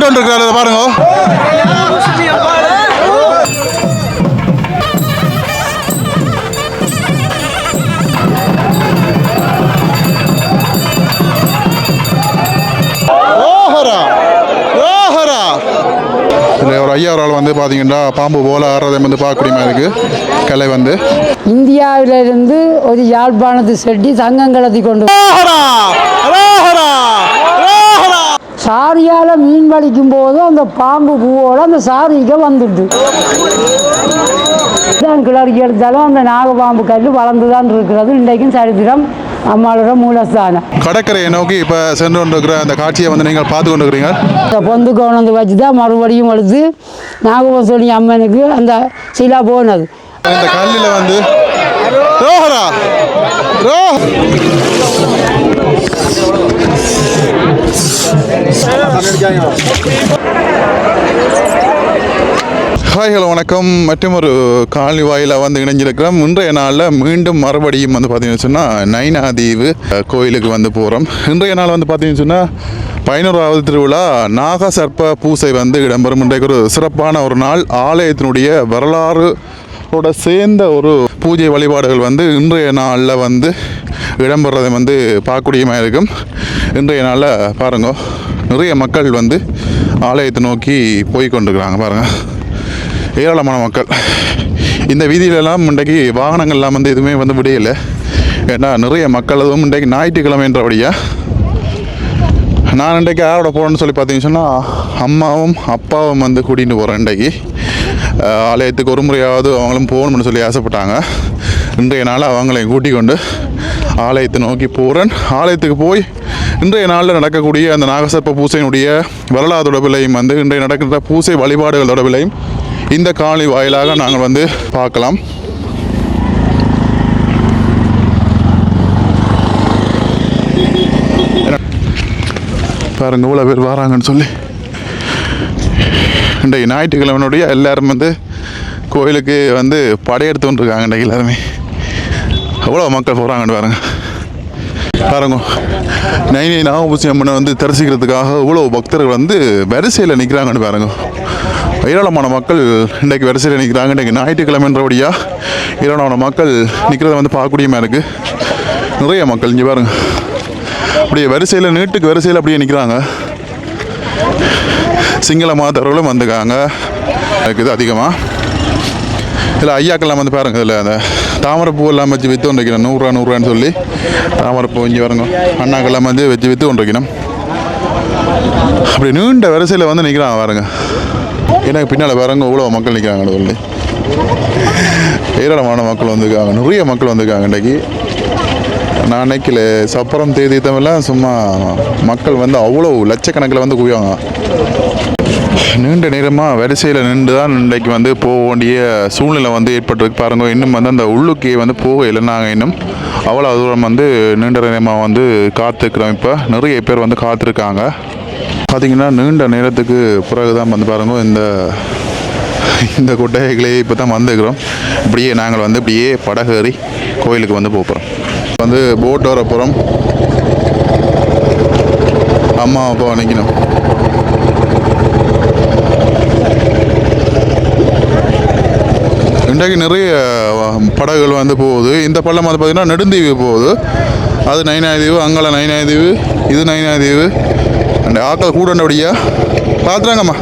சென்று இருக்கிறாரு பாருங்க. ஒரு ஐயா ஒரு வந்து பார்த்தீங்கன்னா பாம்பு போல ஆடுறதை வந்து பார்க்கக்கூடிய மாதிரி இருக்கு. கலை வந்து இந்தியாவிலிருந்து ஒரு யாழ்ப்பாணத்து செட்டி தங்கங்களத்தி கொண்டு சாரியால் மீன் வலிக்கும் போது அந்த பாம்பு பூவோடு அந்த சாரிக்கு வந்துடுது. கிளறி எடுத்தாலும் அந்த நாகப்பாம்பு கல் வளர்ந்து தான் இருக்கிறது. இன்றைக்கும் சரித்திரம் அம்மாவோட மூலஸ்தானம். கடற்கரையை நோக்கி இப்போ சென்று கொண்டிருக்கிற அந்த காட்சியை வந்து நீங்கள் பார்த்து கொண்டிருக்கிறீங்க. பொந்து கொண்டு வச்சு தான் மறுபடியும் எடுத்து நாகபசோனி அம்மனுக்கு அந்த சிலா போனது. இந்த கல்லில் வந்து ஹாய் ஹலோ வணக்கம். மற்றும் ஒரு காலனி வாயில வந்து இணைஞ்சிருக்கிறோம். இன்றைய நாளில் மீண்டும் மறுபடியும் வந்து பார்த்தீங்கன்னு சொன்னால் நைனாதீவு கோயிலுக்கு வந்து போகிறோம். இன்றைய நாள் வந்து பார்த்தீங்கன்னு சொன்னால் 11வது திருவிழா நாகசர்ப்ப பூசை வந்து இடம்பெறும். இன்றைக்கு ஒரு சிறப்பான ஒரு நாள். ஆலயத்தினுடைய வரலாறோட சேர்ந்த ஒரு பூஜை வழிபாடுகள் வந்து இன்றைய நாளில் வந்து இடம்பெறதை வந்து பார்க்கக்கூடியமாக இருக்கும். இன்றைய நாளில் பாருங்க, நிறைய மக்கள் வந்து ஆலயத்தை நோக்கி போய் கொண்டிருக்கிறாங்க பாருங்கள். ஏராளமான மக்கள் இந்த வீதியிலலாம் இன்றைக்கு வாகனங்கள்லாம் வந்து எதுவுமே வந்து விடையில்லை. ஏன்னா நிறைய மக்கள் அதுவும் இன்றைக்கு ஞாயிற்றுக்கிழமைன்றபடியாக நான் இன்றைக்கு யாரோட போகிறேன்னு சொல்லி பார்த்தீங்கன்னு சொன்னால் அம்மாவும் அப்பாவும் வந்து கூட்டிகிட்டு போகிறேன். இன்றைக்கு ஆலயத்துக்கு ஒரு முறையாவது அவங்களும் போகணும்னு சொல்லி ஆசைப்பட்டாங்க. இன்றைய நாள் அவங்களையும் கூட்டிக் கொண்டு ஆலயத்தை நோக்கி போகிறேன். ஆலயத்துக்கு போய் இன்றைய நாளில் நடக்கக்கூடிய அந்த நாகசர்ப்ப பூசையினுடைய வரலாறு தொடர்பிலையும் வந்து இன்றைய நடக்கின்ற பூசை வழிபாடுகள் தொடர்பிலையும் இந்த காணொளி வாயிலாக நாங்கள் வந்து பார்க்கலாம். பாருங்க இவ்வளோ பேர் வராங்கன்னு சொல்லி. இன்றைக்கு ஞாயிற்றுக்கிழமையினுடைய எல்லாரும் வந்து கோயிலுக்கு வந்து படையெடுத்து கொண்டிருக்காங்க. இன்றைக்கு எல்லாருமே எவ்வளோ மக்கள் போகிறாங்கன்னு பாருங்க. பாருங்க நைனி நாகபூசி அம்மனை வந்து தரிசிக்கிறதுக்காக இவ்வளோ பக்தர்கள் வந்து வரிசையில் நிற்கிறாங்கன்னு பாருங்க. ஏராளமான மக்கள் இன்றைக்கு வரிசையில் நிற்கிறாங்க. இன்றைக்கு ஞாயிற்றுக்கிழமைன்றபடியாக ஏராளமான மக்கள் நிற்கிறத வந்து பார்க்கக்கூடியமாக இருக்குது. நிறைய மக்கள் இங்கே பாருங்க அப்படியே வரிசையில் நீட்டுக்கு வரிசையில் அப்படியே நிற்கிறாங்க. சிங்கள மாதவர்களும் வந்துக்காங்க இருக்குது அதிகமாக. இதில் ஐயாக்கெல்லாம் வந்து பாருங்கள், இதில் அந்த தாமரைப்பூ எல்லாம் வச்சு விற்று கொண்டிருக்கணும். 100 ரூபான்னு சொல்லி தாமரைப்பூ இங்கே வரணும். அண்ணாக்கெல்லாம் வந்து வச்சு விற்று கொண்டிருக்கணும். அப்படி நீண்ட வரிசையில் வந்து நிற்கிறாங்க பாருங்க. எனக்கு பின்னால் பாருங்க இவ்வளோ மக்கள் நிற்கிறாங்க. சொல்லி ஏராளமான மக்கள் வந்துருக்காங்க. நிறைய மக்கள் வந்துருக்காங்க. இன்றைக்கி நான் நினைக்கல சப்பரம் தேதி தமிழெலாம் சும்மா மக்கள் வந்து அவ்வளோ லட்சக்கணக்கில் வந்து குவிவாங்க. நீண்ட நேரமாக வரிசையில் நின்று தான் இன்றைக்கு வந்து போக வேண்டிய சூழ்நிலை வந்து ஏற்பட்டிருக்கு பாருங்க. இன்னும் வந்து அந்த உள்ளுக்கே வந்து போக இல்லை. நாங்கள் இன்னும் அவ்வளோ தூரம் வந்து நீண்ட நேரமாக வந்து காத்திருக்கிறோம். இப்போ நிறைய பேர் வந்து காத்திருக்காங்க. பார்த்திங்கன்னா நீண்ட நேரத்துக்கு பிறகு தான் வந்து பாருங்க இந்த கொட்டைகளே இப்போ தான் வந்துக்கிறோம். இப்படியே நாங்கள் வந்து இப்படியே படகேறி கோயிலுக்கு வந்து போகிறோம். வந்து போட் வர போகிறோம். அம்மா அப்பா நிற்கணும். இன்றைக்கு நிறைய படகுகள் வந்து போகுது. இந்த பள்ளம் வந்து பார்த்திங்கன்னா நெடுந்தீவு போகுது. அது நைனாதீவு, அங்கால நைனாதீவு, இது நைனாதீவு. அந்த ஆக்கள் கூடண்டபடியா பார்த்துறாங்கம்மா.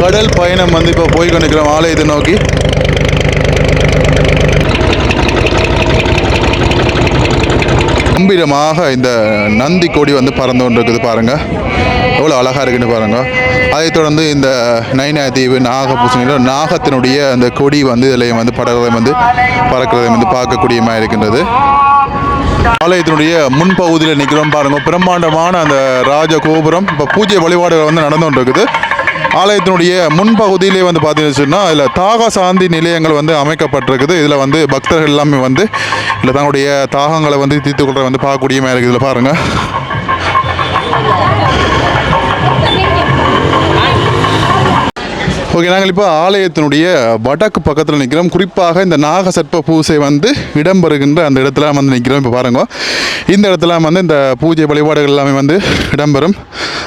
கடல் பயணம் வந்து இப்போ போய் கொண்டிருக்கிறோம் ஆலயத்தை நோக்கி. கம்பீரமாக இந்த நந்தி கொடி வந்து பறந்து கொண்டு இருக்குது பாருங்கள். எவ்வளோ அழகாக இருக்குன்னு பாருங்கள். அதைத் தொடர்ந்து இந்த நைனாதீவு நாகபூசணியில் நாகத்தினுடைய அந்த கொடி வந்து இதில் வந்து பறக்கிறதை வந்து பார்க்கக்கூடியமாக இருக்கின்றது. ஆலயத்தினுடைய முன்பகுதியில் நிற்கிறோம் பாருங்க. பிரம்மாண்டமான அந்த ராஜ கோபுரம். இப்போ பூஜை வழிபாடுகள் வந்து நடந்து கொண்டு இருக்குது. ஆலயத்தினுடைய முன்பகுதியிலே வந்து பார்த்தீங்கன்னு சொன்னால் இதில் தாக சாந்தி நிலையங்கள் வந்து அமைக்கப்பட்டிருக்குது. இதில் வந்து பக்தர்கள் எல்லாமே வந்து இல்லை தங்களுடைய தாகங்களை வந்து தீர்த்து கொள்ற வந்து பார்க்கக்கூடியமாக இருக்குது. இதில் பாருங்கள். ஓகே, நாங்கள் இப்போ ஆலயத்தினுடைய வடக்கு பக்கத்தில் நிற்கிறோம். குறிப்பாக இந்த நாகசர்ப்ப பூசை வந்து இடம்பெறுகின்ற அந்த இடத்துல வந்து நிற்கிறோம். இப்போ பாருங்க, இந்த இடத்துல வந்து இந்த பூஜை வழிபாடுகள் எல்லாமே வந்து இடம்பெறும்.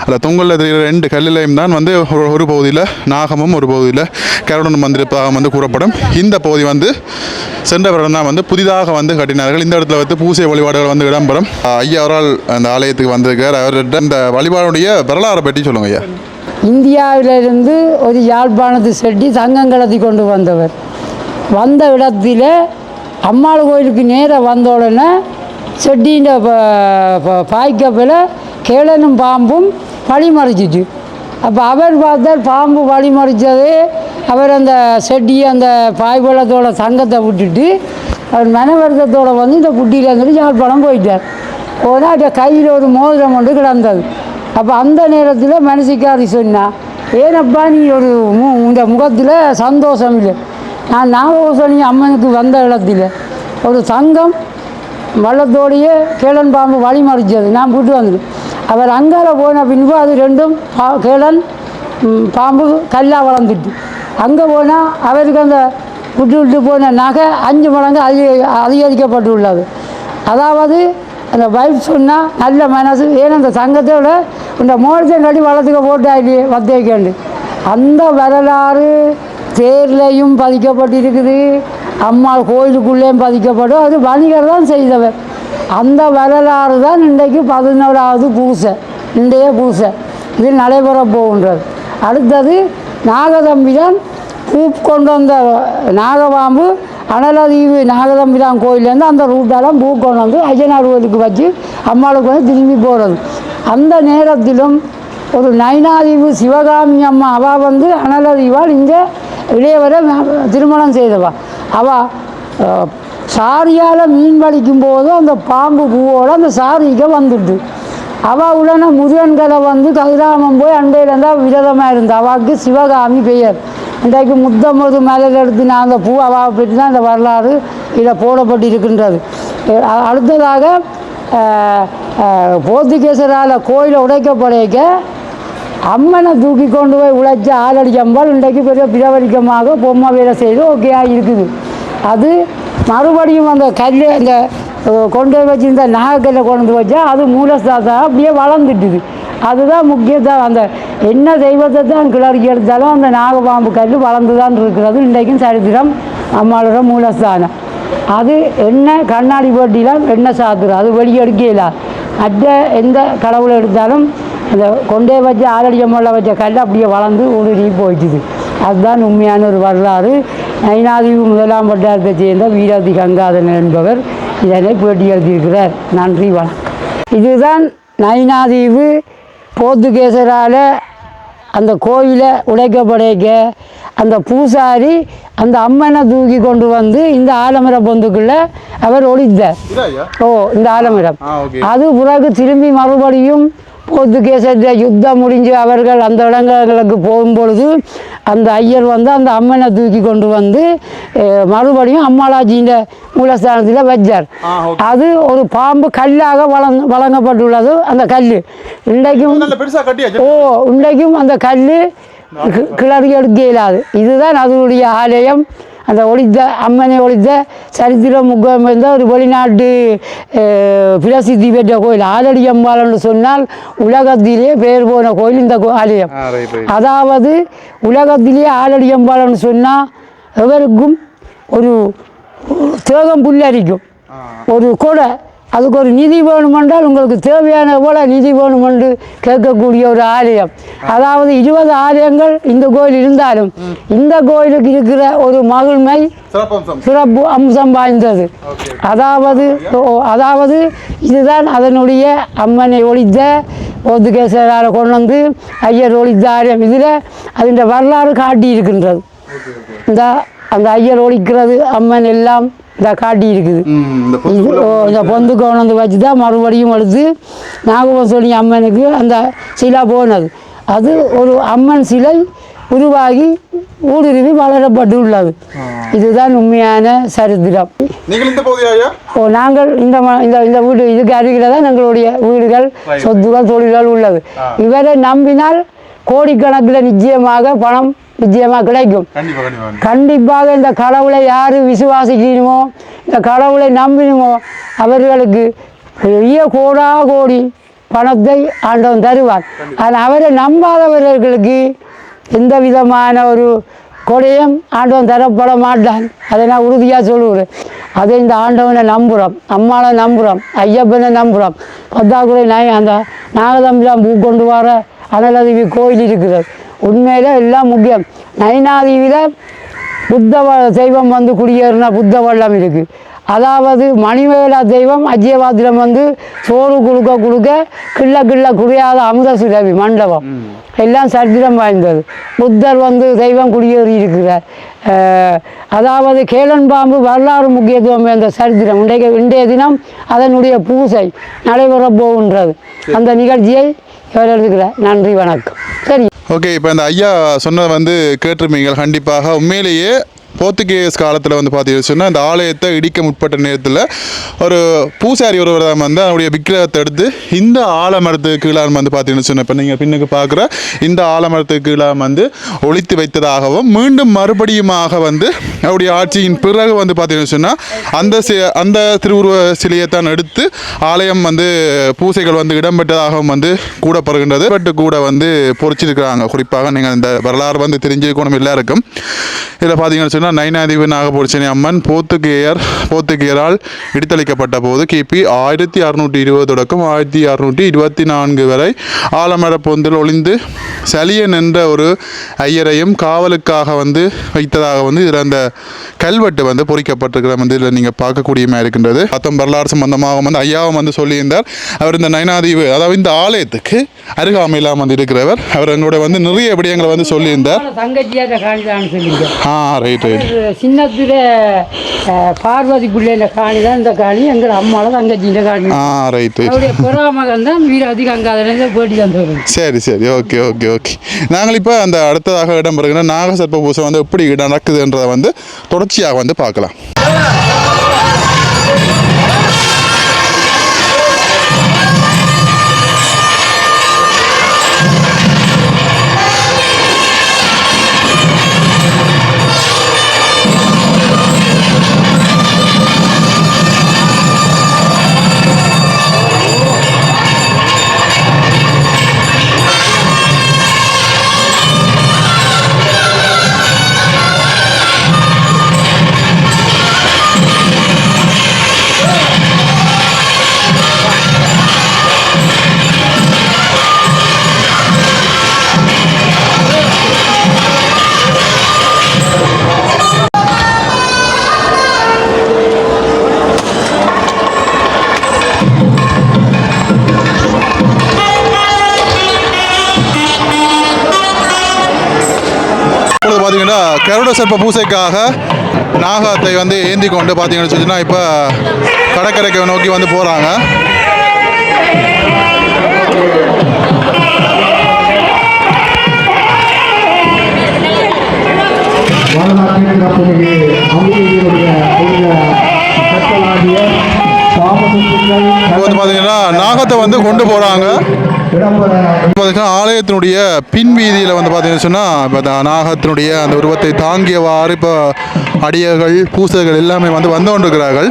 அதில் தொங்கலில் தெரிகிற 2 கல்லிலையும் தான் வந்து ஒரு பகுதியில் நாகமும் ஒரு பகுதியில் கருடன் மந்திரப்பாக வந்து கூறப்படும். இந்த பகுதி வந்து சென்ற வருடம் தான் வந்து புதிதாக வந்து கட்டினார்கள். இந்த இடத்துல வந்து பூசை வழிபாடுகள் வந்து இடம்பெறும். ஐயா அவரால் அந்த ஆலயத்துக்கு வந்திருக்கார். அவர்கிட்ட இந்த வழிபாடுடைய வரலாறை பற்றி சொல்லுங்க ஐயா. இந்தியாவிலிருந்து ஒரு யாழ்ப்பாணத்து செட்டி தங்கம் கடத்தி கொண்டு வந்தவர். வந்த இடத்துல அம்மாள் கோயிலுக்கு நேராக வந்த உடனே செட்டியின் பாய்க்கப்பல கேளனும் பாம்பும் வழிமறிச்சிட்டு. அப்போ அவர் பார்த்தால் பாம்பு வழிமறித்தது. அவர் அந்த செட்டி அந்த பாய்வளத்தோட தங்கத்தை விட்டுட்டு அவர் மனவருத்தத்தோடு வந்து இந்த புட்டியில் இருந்துட்டு யாழ்ப்பாணம் போயிட்டார். போனால் அந்த கையில் ஒரு மோதிரம் ஒன்று கிடந்தது. அப்போ அந்த நேரத்தில் மனசிக்காரி சொன்னா, ஏனப்பா நீ ஒரு இந்த முகத்தில் சந்தோஷம் இல்லை. நான் நாகபூசணி அம்மனுக்கு வந்த இடத்துல ஒரு தங்கம் வள்ளத்தோடையே கேளன் பாம்பு வழிமறிச்சது. நான் விட்டு வந்துட்டு அவர் அங்கால போன பின்பு அது ரெண்டும் கேளன் பாம்பு கல்லாக வளர்ந்துட்டு அங்கே போனால் அவருக்கு அந்த விட்டு போன நகை 5 மடங்கு அதிகரிக்கப்பட்டுள்ளது. அதாவது அந்த வைஃப் சொன்னால் நல்ல மனசு, ஏன்னா அந்த சங்கத்தோட இந்த மோடத்தை கட்டி வளர்த்துக்க போட்டா இல்லையே வத்தேக்கண்டு. அந்த வரலாறு தேர்லையும் பதிக்கப்பட்டிருக்குது, அம்மாள் கோயிலுக்குள்ளேயும் பதிக்கப்படும். அது வணிகர் தான் செய்தவர். அந்த வரலாறு தான் இன்றைக்கு 11வது பூசை, இன்றைய பூசை இது நடைபெற போகின்றது. அடுத்தது நாகதம்பிரான் பூ கொண்டு வந்த நாகபாம்பு அனலதீவு நாகதம்பிரான் கோயிலேருந்து அந்த ரூட்டெல்லாம் பூ கொண்டு வந்து ஐயனார் கோயிலுக்கு வச்சு அம்மாளுக்கு வந்து திரும்பி போகிறது. அந்த நேரத்திலும் ஒரு நைனாதீவு சிவகாமி அம்மா அவள் வந்து அனலதீவால் இங்கே இளையவரை திருமணம் செய்தவா. அவள் சாரியால் மீன் வலிக்கும் போது அந்த பாம்பு பூவோடு அந்த சாரிக்கு வந்துட்டு அவள் உடனே முருகன்களை வந்து கதிராமம் போய் அண்டையிலேருந்தால் விரதமாக இருந்தா. அவாவுக்கு சிவகாமி பெயர். இன்றைக்கு முத்தமது மலையில் எடுத்து நான் அந்த பூ அவாவை பற்றி தான் இந்த வரலாறு இதில் போடப்பட்டிருக்கின்றது. அடுத்ததாக போர்த்துகேசரால் கோயிலை உடைக்கப்படைக்க அம்மனை தூக்கி கொண்டு போய் உழைச்ச ஆலடி அம்பாள் இன்றைக்கு பெரிய பிரபலிக்கமாக பொம்மை வேலை செய்து ஓகேயாக இருக்குது. அது மறுபடியும் அந்த கல் அந்த கொண்டு போய் வச்சுருந்த நாகக்கல்லை கொண்டு வச்சா அது மூலஸ்தானத்தாக அப்படியே வளர்ந்துட்டுது. அதுதான் முக்கியத்தான். அந்த என்ன தெய்வத்தை தான் கிளறி எடுத்தாலும் அந்த நாகபாம்பு கல் வளர்ந்து தான் இருக்கிறது. இன்றைக்கும் சரித்திரம் அம்மாளோட மூலஸ்தானம். அது என்ன கண்ணாடி போட்டிலாம் என்ன சாத்துறோம், அது வெளியே எடுக்கல. மற்ற எந்த கடவுளை எடுத்தாலும் அந்த கொண்டே வச்ச ஆலடி அம்மாவில் வச்ச கல் அப்படியே வளர்ந்து ஊடுருவி போயிடுது. அதுதான் உண்மையான ஒரு வரலாறு. நைனாதீவு 1ஆம் வட்டாரத்தை சேர்ந்த வீராதி கங்காதரன் என்பவர் இதனை பேட்டி எழுதியிருக்கிறார். நன்றி, வணக்கம். இதுதான் நைனாதீவு போர்த்துகேசரால் அந்த கோயிலை உடைக்கப்படைக்க அந்த பூசாரி அந்த அம்மனை தூக்கி கொண்டு வந்து இந்த ஆலமர பொந்துக்குள்ளே அவர் ஒளித்தார். இந்த ஆலமரம் அது பிறகு திரும்பி மறுபடியும் போர்த்துகேச யுத்தம் முடிஞ்சு அவர்கள் அந்த இடங்களுக்கு போகும்பொழுது அந்த ஐயர் வந்து அந்த அம்மனை தூக்கி கொண்டு வந்து மறுபடியும் அம்மாளாஜியின் மூலஸ்தானத்தில் வச்சார். அது ஒரு பாம்பு கல்லாக வழங்கப்பட்டுள்ளது. அந்த கல் இன்றைக்கும் இன்றைக்கும் அந்த கல் கிளறி எடுக்க இயலாது. இதுதான் அதனுடைய ஆலயம். அந்த ஒளித்த அம்மனை ஒளித்த சரித்திரம் முகம் இருந்த ஒரு வெளிநாட்டு பிரசித்தி பெற்ற கோயில் ஆலடி அம்பாள் என்று சொன்னால் உலகத்திலே பெயர் போன கோயில் இந்த ஆலயம். அதாவது உலகத்திலே ஆலடி அம்பாள் என்று சொன்னால் எவருக்கும் ஒரு தேகம் புல்லரிக்கும். ஒரு கொடை அதுக்கு ஒரு நிதி வேணுமென்றால் உங்களுக்கு தேவையான போல நிதி வேணுமென்று கேட்கக்கூடிய ஒரு ஆலயம். அதாவது 20 ஆலயங்கள் இந்த கோயில் இருந்தாலும் இந்த கோயிலுக்கு இருக்கிற ஒரு மகிழ்மை சிறப்பு அம்சம் வாய்ந்தது. அதாவது இதுதான் அதனுடைய அம்மனை ஒழித்த போர்த்துகேசரால் கொண்டு வந்து ஐயர் ஒழித்த ஆலயம். இதில் அதன் வரலாறு காட்டி இருக்கின்றது. அந்த ஐயர் ஒழிக்கிறது அம்மன் எல்லாம் இந்த காட்டி இருக்குது. இந்த பொந்து கொண்டு வச்சு தான் மறுபடியும் எடுத்து நாகபூசணி அம்மனுக்கு அந்த சிலை போனது. அது ஒரு அம்மன் சிலை உருவாகி ஊடுருவி வளரப்பட்டு உள்ளது. இதுதான் உண்மையான சரித்திரம். நாங்கள் இந்த வீடு இதுக்கு அருகில் தான் எங்களுடைய வீடுகள் சொத்துக்கள் தொழில்கள் உள்ளது. இவரை நம்பினால் கோடிக்கணக்கில் நிச்சயமாக பணம் நிச்சயமாக கிடைக்கும். கண்டிப்பாக இந்த கடவுளை யார் விசுவாசிக்கணுமோ, இந்த கடவுளை நம்பினுமோ அவர்களுக்கு பெரிய கோடி பணத்தை ஆண்டவன் தருவார். ஆனால் அவரை நம்பாதவர்களுக்கு எந்த விதமான ஒரு கொடையும் ஆண்டவன் தரப்பட மாட்டான். அதை நான் உறுதியாக சொல்லுவேன். அதை இந்த ஆண்டவனை நம்புகிறோம், அம்மாவை நம்புகிறோம், ஐயப்பனை நம்புகிறோம். பத்தாக்குறை அந்த நாகதம்பிலாம் பூ கொண்டு வர அனலதீவி கோயில் இருக்கிறது. உண்மையில் எல்லாம் முக்கியம். நயினாதீவியில் புத்த தெய்வம் வந்து குடியேறின புத்த வள்ளம் இருக்குது. அதாவது மணிமேகலா தெய்வம் அஜயபாத்திரம் வந்து சோறு கொடுக்க கிள்ள குறையாத அமுத சுரபி மண்டபம் எல்லாம் சரித்திரம் வாய்ந்தது. புத்தர் வந்து தெய்வம் குடியேறி இருக்கிறார். அதாவது கேளன்பாம்பு வரலாறு முக்கியத்துவம் வாய்ந்த சரித்திரம். இன்றைய தினம் அதனுடைய பூசை நடைபெற போகின்றது. அந்த நிகழ்ச்சியை இவர் எழுதுகிறார். நன்றி, வணக்கம். சரி, ஓகே. இப்போ இந்த ஐயா சொன்னதை வந்து கேட்டிருப்பீங்க. கண்டிப்பாக உண்மையிலேயே போர்த்துகேஸ் காலத்தில் வந்து பார்த்தீங்கன்னு சொன்னால் இந்த ஆலயத்தை இடிக்க முற்பட்ட நேரத்தில் ஒரு பூசாரி ஒருவர் தான் வந்து அவருடைய விக்கிரகத்தை எடுத்து இந்த ஆலமரத்துக்கு கீழே வந்து பார்த்தீங்கன்னு சொன்னால் இப்போ நீங்கள் பின்னுக்கு பார்க்குற இந்த ஆலமரத்துக்கு கீழே வந்து ஒழித்து வைத்ததாகவும் மீண்டும் மறுபடியுமாக வந்து அவருடைய ஆட்சியின் பிறகு வந்து பார்த்தீங்கன்னு சொன்னால் அந்த திருவுருவ சிலையை தான் எடுத்து ஆலயம் வந்து பூசைகள் வந்து இடம்பெற்றதாகவும் வந்து கூடப்படுகின்றது. பட் கூட வந்து பொறிச்சிருக்கிறாங்க. குறிப்பாக நீங்கள் இந்த வரலாறு வந்து தெரிஞ்சுக்கணும் எல்லாருக்கும். இதில் பார்த்தீங்கன்னு சொன்னால் நயினாதீவு நாகபூர்ச்சனி அம்மன் போர்த்துகேயரால் இடித்தளிக்கப்பட்ட போது கிபி 1620 தொடக்கம் 1624 வரை ஆலமர பொந்தில் ஒளிந்து சலியன் என்ற ஒரு ஐயரையும் காவலுக்காக வந்து வைத்ததாக வந்து இதில் அந்த கல்வெட்டு வந்து பொறிக்கப்பட்டிருக்கிற வந்து இதில் நீங்கள் பார்க்கக்கூடியமாக இருக்கின்றது. வரலாறு சம்பந்தமாக வந்து ஐயாவும் வந்து சொல்லியிருந்தார். அவர் இந்த நயினாதீவு அதாவது இந்த ஆலயத்துக்கு அருகாமையிலாம் வந்து இருக்கிறவர். அவர் எங்களோட வந்து நிறைய விடயங்களை வந்து சொல்லியிருந்தார். ரைட் சின்னத்துல பார்வதி பிள்ளைல காணி தான் இந்த காணி. எங்கள் அம்மாவில் தங்கச்சிஇந்த காணி. ரைட்டு. புறாமகன் தான் வீராதி கங்காதரன் போட்டி தந்தவர். சரி, ஓகே. நாங்கள் இப்போ அந்த அடுத்ததாக இடம்பெறுகிற நாகசர்ப்ப பூசை வந்து எப்படி நடக்குதுன்றதை வந்து தொடர்ச்சியாக வந்து பார்க்கலாம். பார்த்தீங்கன்னா கருட சர்ப்ப பூசைக்காக நாகத்தை வந்து ஏந்தி கொண்டு பார்த்தீங்கன்னு சொன்னால் இப்போ கடற்கரைக்கு நோக்கி வந்து போகிறாங்க. பார்த்தீங்கன்னா நாகத்தை வந்து கொண்டு போகிறாங்க. ஆலயத்தினுடைய பின் வீதியில் வந்து பார்த்தீங்கன்னு சொன்னால் இப்போ நாகத்தினுடைய அந்த உருவத்தை தாங்கியவாறு இப்போ அடியர்கள் பூசைகள் எல்லாமே வந்து கொண்டிருக்கிறார்கள்.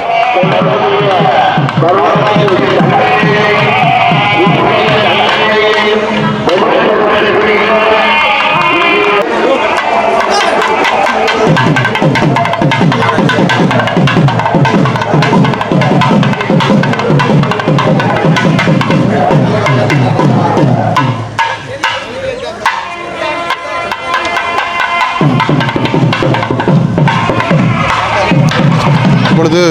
இப்பொழுது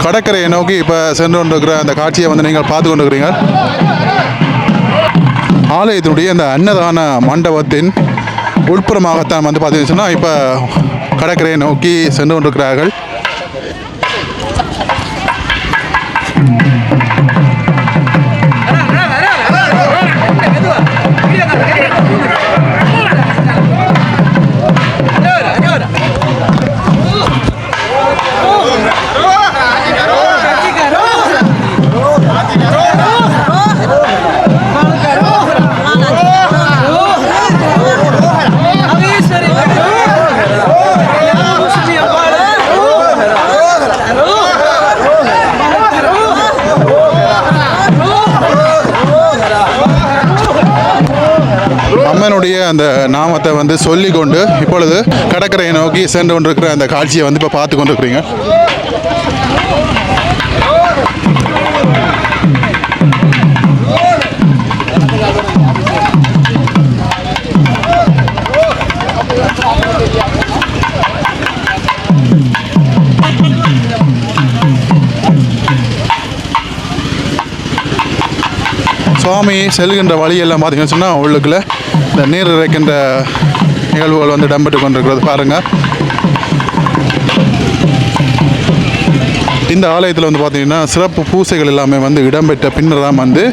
கடற்கரையை நோக்கி இப்போ சென்று கொண்டிருக்கிற அந்த காட்சியை வந்து நீங்கள் பார்த்து கொண்டிருக்கிறீங்க. ஆலயத்தினுடைய அந்த அன்னதான மண்டபத்தின் உட்புறமாகத்தான் வந்து பார்த்தீங்கன்னா இப்போ கடற்கரையை நோக்கி சென்று கொண்டிருக்கிறார்கள். Sorry. அம்மனுடைய அந்த நாமத்தை வந்து சொல்லிக்கொண்டு இப்பொழுது கடற்கரையை நோக்கி சென்று கொண்டிருக்கிற அந்த காட்சியை வந்து இப்போ பார்த்து கொண்டிருக்கிறீங்க. சுவாமி செல்கின்ற வழியெல்லாம் பார்த்தீங்கன்னு சொன்னால் உள்ளுக்குள்ள இந்த நீர் இறைக்கின்ற நிகழ்வுகள் வந்து இடம்பெற்று கொண்டிருக்கிறது பாருங்கள். இந்த ஆலயத்தில் வந்து பார்த்தீங்கன்னா சிறப்பு பூசைகள் எல்லாமே வந்து இடம்பெற்ற பின்னர் தான் வந்து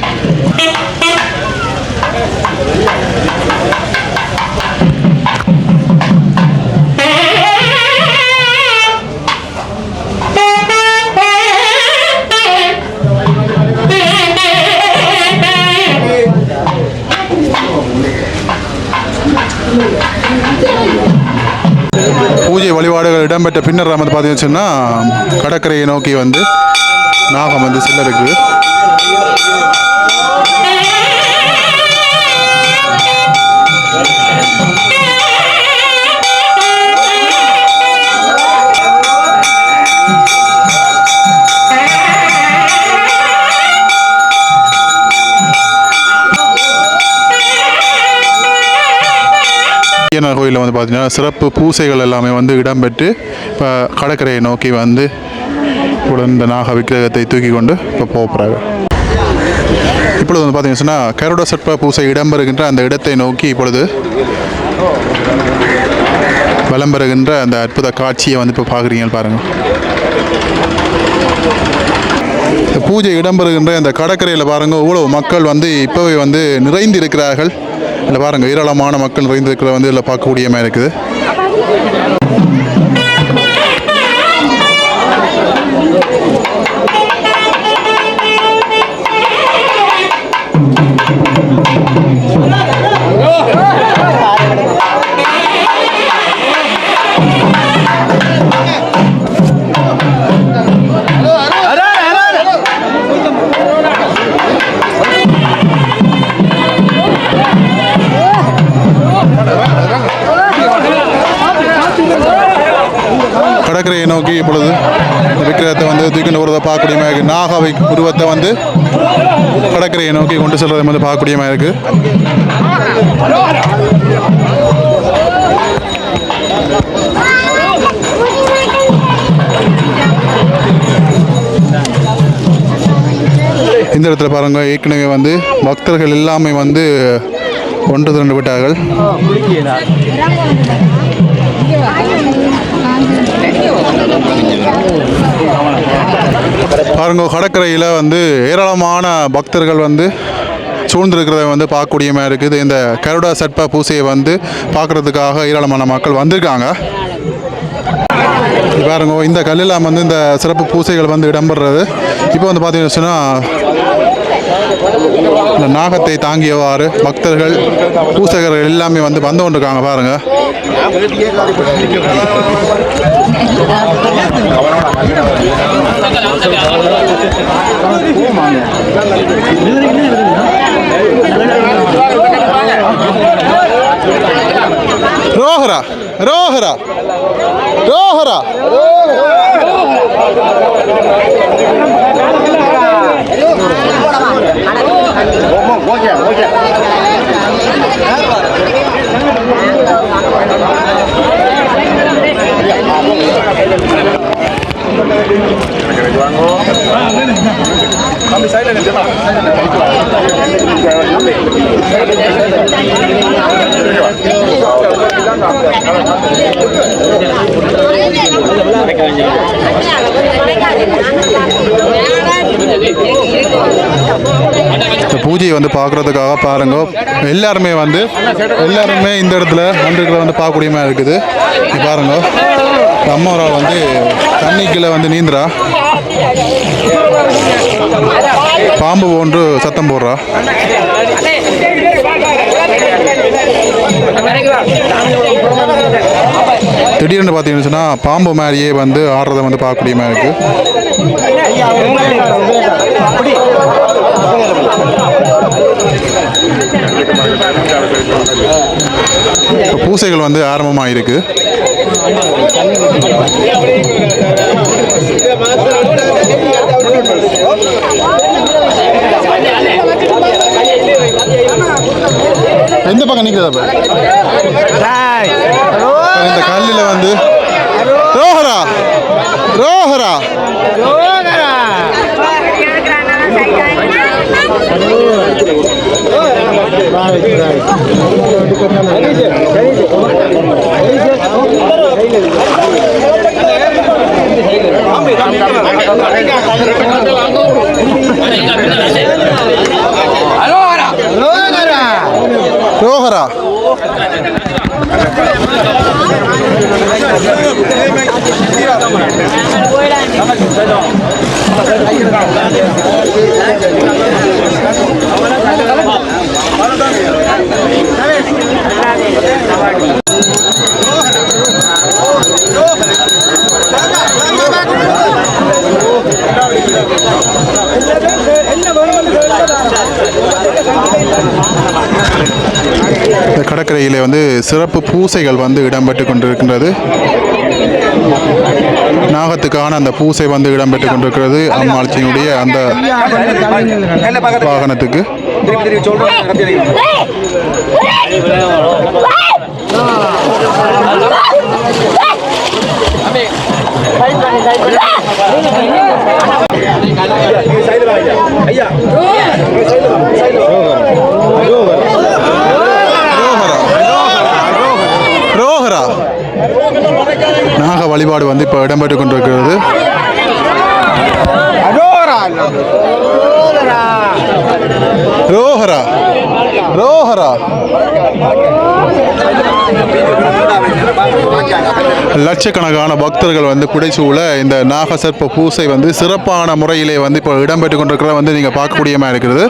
பூஜை வழிபாடுகள் இடம்பெற்ற பின்னர் வந்து பார்த்தீங்கன்னு சொன்னால் கடற்கரையை நோக்கி வந்து நாகம் வந்து செல்ல இருக்குது. கோயிலில் வந்து பார்த்தீங்கன்னா சிறப்பு பூசைகள் எல்லாமே வந்து இடம்பெற்று இப்போ கடற்கரையை நோக்கி வந்து இந்த நாக விக்கிரகத்தை தூக்கி கொண்டு இப்போ போகிறாங்க. இப்பொழுது வந்து பார்த்தீங்கன்னு சொன்னால் கருட சர்ப்ப பூசை இடம்பெறுகின்ற அந்த இடத்தை நோக்கி இப்பொழுது விளம்பெறுகின்ற அந்த அற்புத காட்சியை வந்து இப்போ பார்க்குறீங்கன்னு பாருங்கள். பூஜை இடம்பெறுகின்ற அந்த கடற்கரையில் பாருங்கள் இவ்வளோ மக்கள் வந்து இப்போவே வந்து நிறைந்து இருக்கிறார்கள். இல்லை பாருங்கள் ஏராளமான மக்கள் நிறைந்திருக்கிற வந்து இதில் பார்க்கக்கூடிய மாதிரி இருக்குது. கடற்கரையை நோக்கி இப்பொழுது விக்கிரகத்தை வந்து தூக்கிட்டு வருவதை பார்க்கக்கூடிய மாதிரி நாக உருவத்தை வந்து கடற்கரையை நோக்கி கொண்டு செல்வதை வந்து பார்க்கக்கூடிய மாதிரி இருக்கு. இந்த இடத்துல பாருங்க ஏற்கனவே வந்து பக்தர்கள் எல்லாமே வந்து ஒன்று திரண்டு விட்டார்கள். பாருங்க கடற்கரையில் வந்து ஏராளமான பக்தர்கள் வந்து சூழ்ந்திருக்கிறத வந்து பார்க்கக்கூடிய மாதிரி இருக்குது. இந்த கருட சர்ப்ப பூசையை வந்து பார்க்குறதுக்காக ஏராளமான மக்கள் வந்திருக்காங்க. பாருங்க இந்த கல்லெல்லாம் வந்து இந்த சிறப்பு பூசைகள் வந்து இடம்பெறுறது. இப்போ வந்து பார்த்தீங்கன்னு சொன்னால் இந்த நாகத்தை தாங்கியவாறு பக்தர்கள் பூசகர்கள் எல்லாமே வந்து வந்து கொண்டிருக்காங்க பாருங்க. ரோஹரா ரோஹரா ரோஹரா பூஜையை வந்து பார்க்குறதுக்காக பாருங்க எல்லாருமே இந்த இடத்துல வந்து பார்க்கக்கூடிய மாதிரி இருக்குது. பாருங்க அம்மாவரா வந்து தண்ணிக்குள்ள வந்து நீந்துறா, பாம்பு போன்று சத்தம் போடுறா. திடீர்னு பார்த்தீங்கன்னு சொன்னால் பாம்பு மாதிரியே வந்து ஆடுறதை வந்து பார்க்கக்கூடிய மாதிரி இருக்கு. பூசைகள் வந்து ஆரம்பமாக இருக்கு. எந்த பக்கம் நிற்கிறதா இந்த கல்லில் வந்து ரோஹரா ரோஹரா ரோஹரா இந்த கடற்கரையிலே வந்து சிறப்பு பூசைகள் வந்து இடம்பெற்று கொண்டிருக்கின்றது. நாகத்துக்கான அந்த பூசை வந்து இடம்பெற்று கொண்டிருக்கிறது. அம்மாட்சியினுடைய அந்த வாகனத்துக்கு ரோஹரா நாக வழிபாடு வந்து இப்போ இடம்பெற்று கொண்டிருக்கிறது. ரோஹரா ரோஹரா லட்சக்கணக்கான பக்தர்கள் வந்து புடைசூழ இந்த நாகசர்ப்ப பூசை வந்து சிறப்பான முறையிலே வந்து இப்போ இடம்பெற்று கொண்டிருக்கிறத வந்து நீங்கள் பார்க்கக்கூடியமாக இருக்கிறது.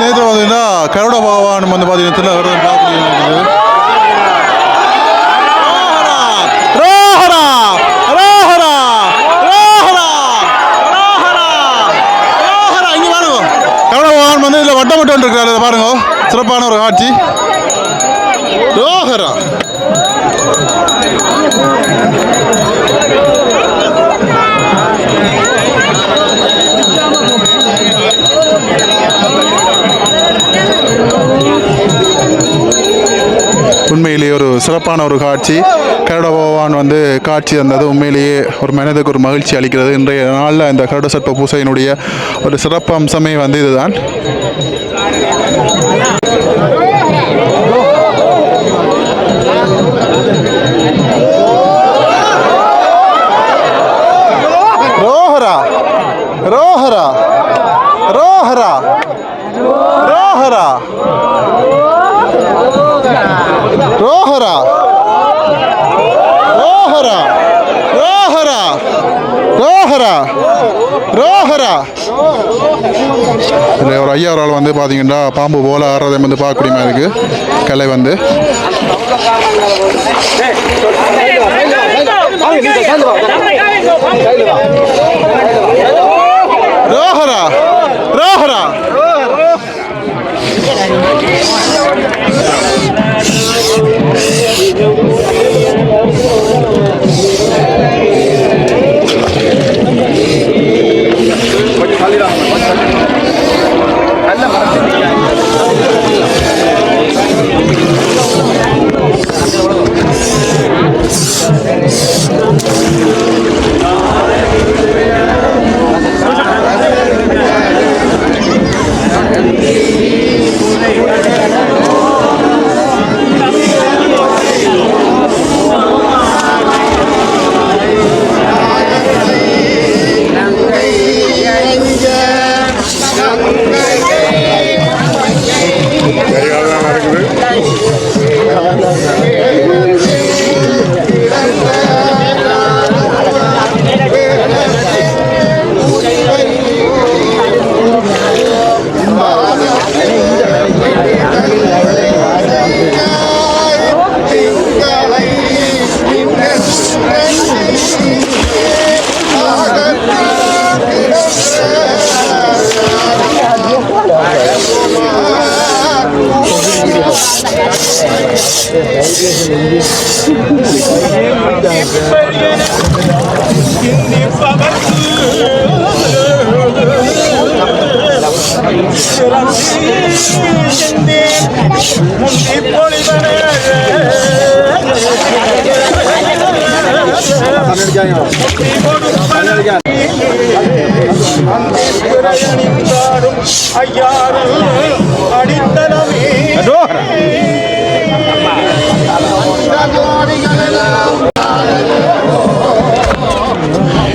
நேற்று பார்த்தீங்கன்னா கருட பகவான் வந்து பார்த்தீங்கன்னா பார்க்க வந்து இதில் வட்டமட்டு இருக்கிறார். இதை பாருங்க, சிறப்பான ஒரு காட்சி. ரோஹரா உண்மையிலேயே ஒரு சிறப்பான ஒரு காட்சி. கருட பகவான் வந்து காட்சி தந்தது உண்மையிலேயே ஒரு மனதுக்கு ஒரு மகிழ்ச்சி அளிக்கிறது. இன்றைய நாளில் இந்த கருட சர்ப்ப பூசையினுடைய ஒரு சிறப்பு அம்சமே வந்து இதுதான். ரோஹரா ரோஹரா ரோஹரா ரோஹரா ரோஹரா ரோஹரா ரோஹரா ரோஹரா ரோஹரா. இதில் ஒரு ஐயாவரால் வந்து பார்த்தீங்கன்னா பாம்பு போல ஆடுறதை வந்து பார்க்கக்கூடிய மாதிரி இருக்குது. கலை வந்து ரோஹரா ரோஹரா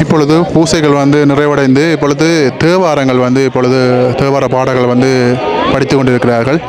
இப்பொழுது பூசைகள் வந்து நிறைவடைந்து இப்பொழுது தேவாரங்கள் வந்து இப்பொழுது தேவார பாடல்கள் வந்து படித்து கொண்டிருக்கிறார்கள்.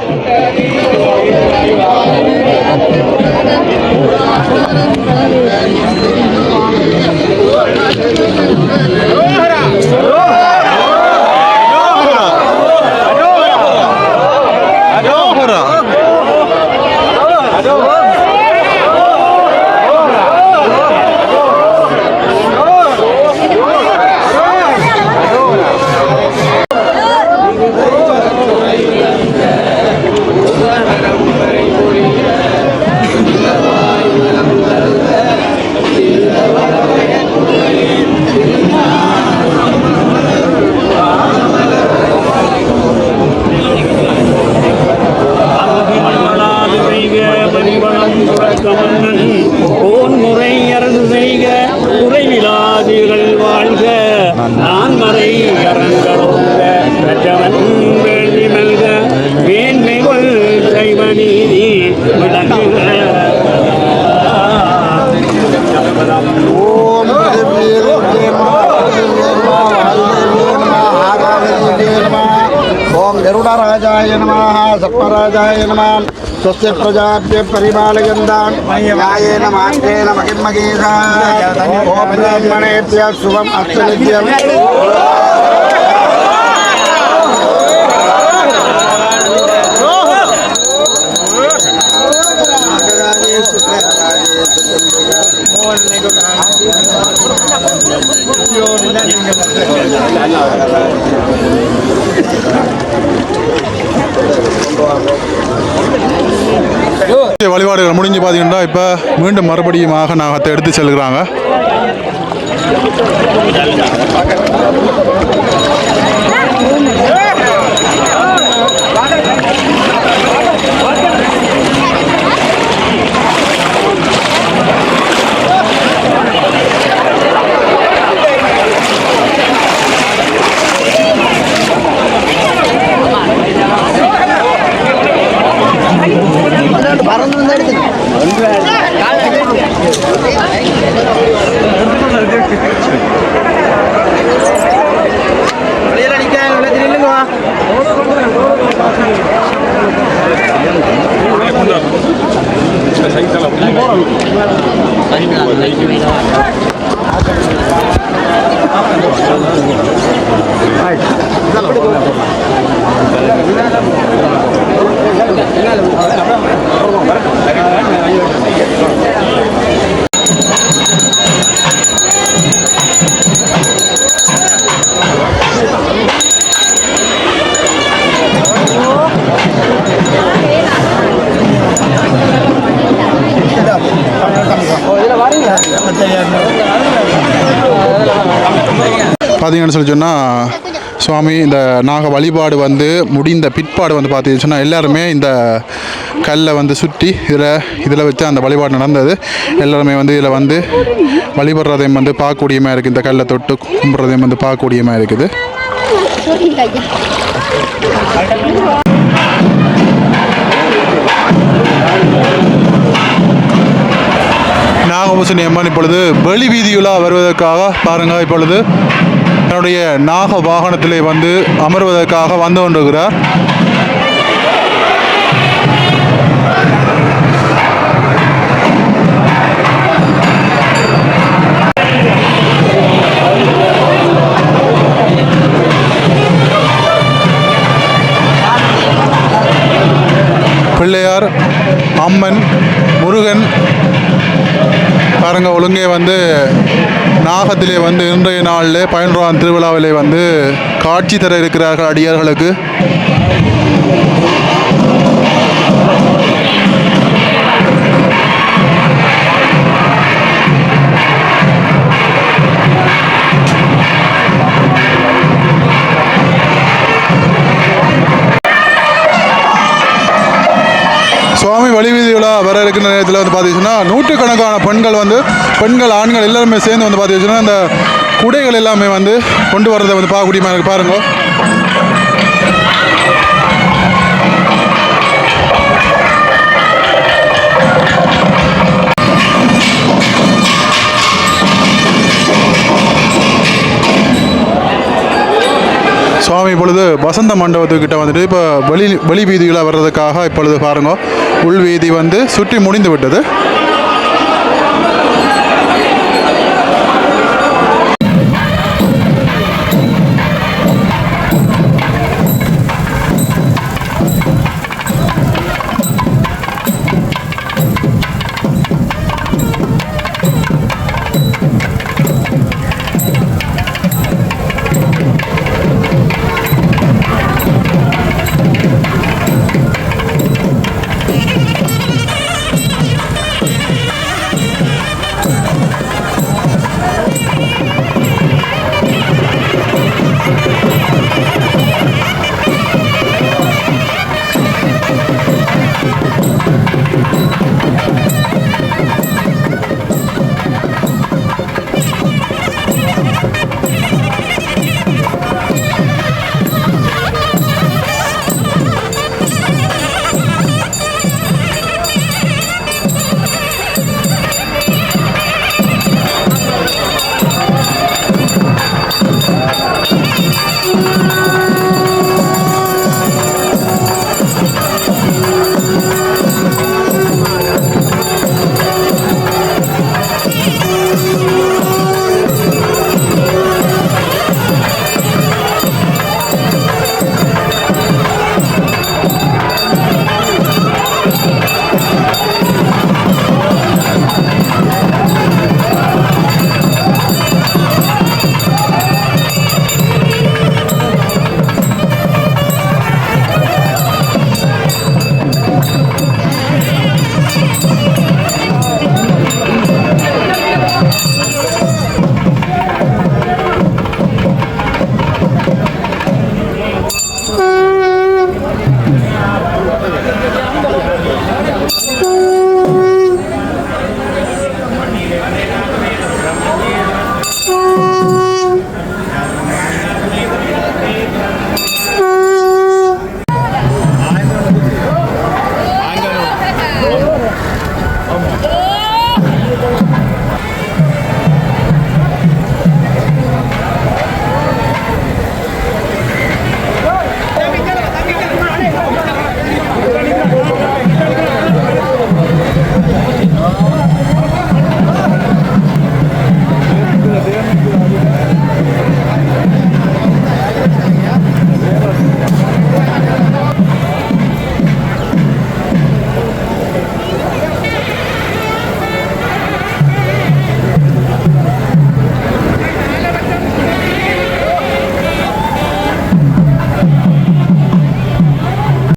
गरुड़ा राजाय सर्वलोकाय नमः सर्वराजाय नमः स्वस्य प्रजाभ्य परिपालयन्तान् न्यायेन मार्गेण महिमगीषः ॐ ब्राह्मणेभ्यः शुभम् अस्तु नित्यम् வழிபாடுகள் முடிஞ்சு பார்த்தீங்கன்னா இப்போ மீண்டும் மறுபடியும் நாகத்தை எடுத்து செல்கிறாங்க. பார்த்தீங்கன்னு சொல்லி சொன்னால் சுவாமி இந்த நாக வழிபாடு வந்து முடிந்த பிற்பாடு வந்து பார்த்தீங்கன்னு சொன்னால் எல்லாருமே இந்த கல்லை வந்து சுற்றி இதில் வச்சு அந்த வழிபாடு நடந்தது. எல்லாருமே வந்து இதில் வந்து வழிபடுறதையும் வந்து பார்க்கக்கூடியமாக இருக்குது. இந்த கல்லை தொட்டு கும்பிட்றதையும் வந்து பார்க்கக்கூடியமாக இருக்குது. நாகபூசணி அம்மன் இப்பொழுது வெளி வீதியுலா வருவதற்காக பாருங்கள், இப்பொழுது தன்னுடைய நாக வாகனத்திலே வந்து அமர்வதற்காக வந்து கொண்டிருக்கிறார். பிள்ளையார், அம்மன், முருகன் பாருங்க ஒழுங்கே வந்து நாகத்திலே வந்து இன்றைய நாளில் 11ஆம் திருவிழாவிலே வந்து காட்சி தர இருக்கிறார்கள் அடியார்களுக்கு. சுவாமி வழிவீதி விழா வர இருக்கிற நேரத்தில் வந்து பார்த்தீங்கன்னா நூற்றுக்கணக்கான பெண்கள் ஆண்கள் எல்லாருமே சேர்ந்து வந்து பார்த்தீங்கன்னா அந்த குடைகள் எல்லாமே வந்து கொண்டு வரதை வந்து பார்க்கக்கூடிய மாதிரி பாருங்க. சுவாமி இப்பொழுது வசந்த மண்டபத்துக்கிட்ட வந்துட்டு இப்போ வெளி வீதிகளாக வர்றதுக்காக இப்பொழுது பாருங்க உள் வீதி வந்து சுற்றி முடிந்து விட்டது.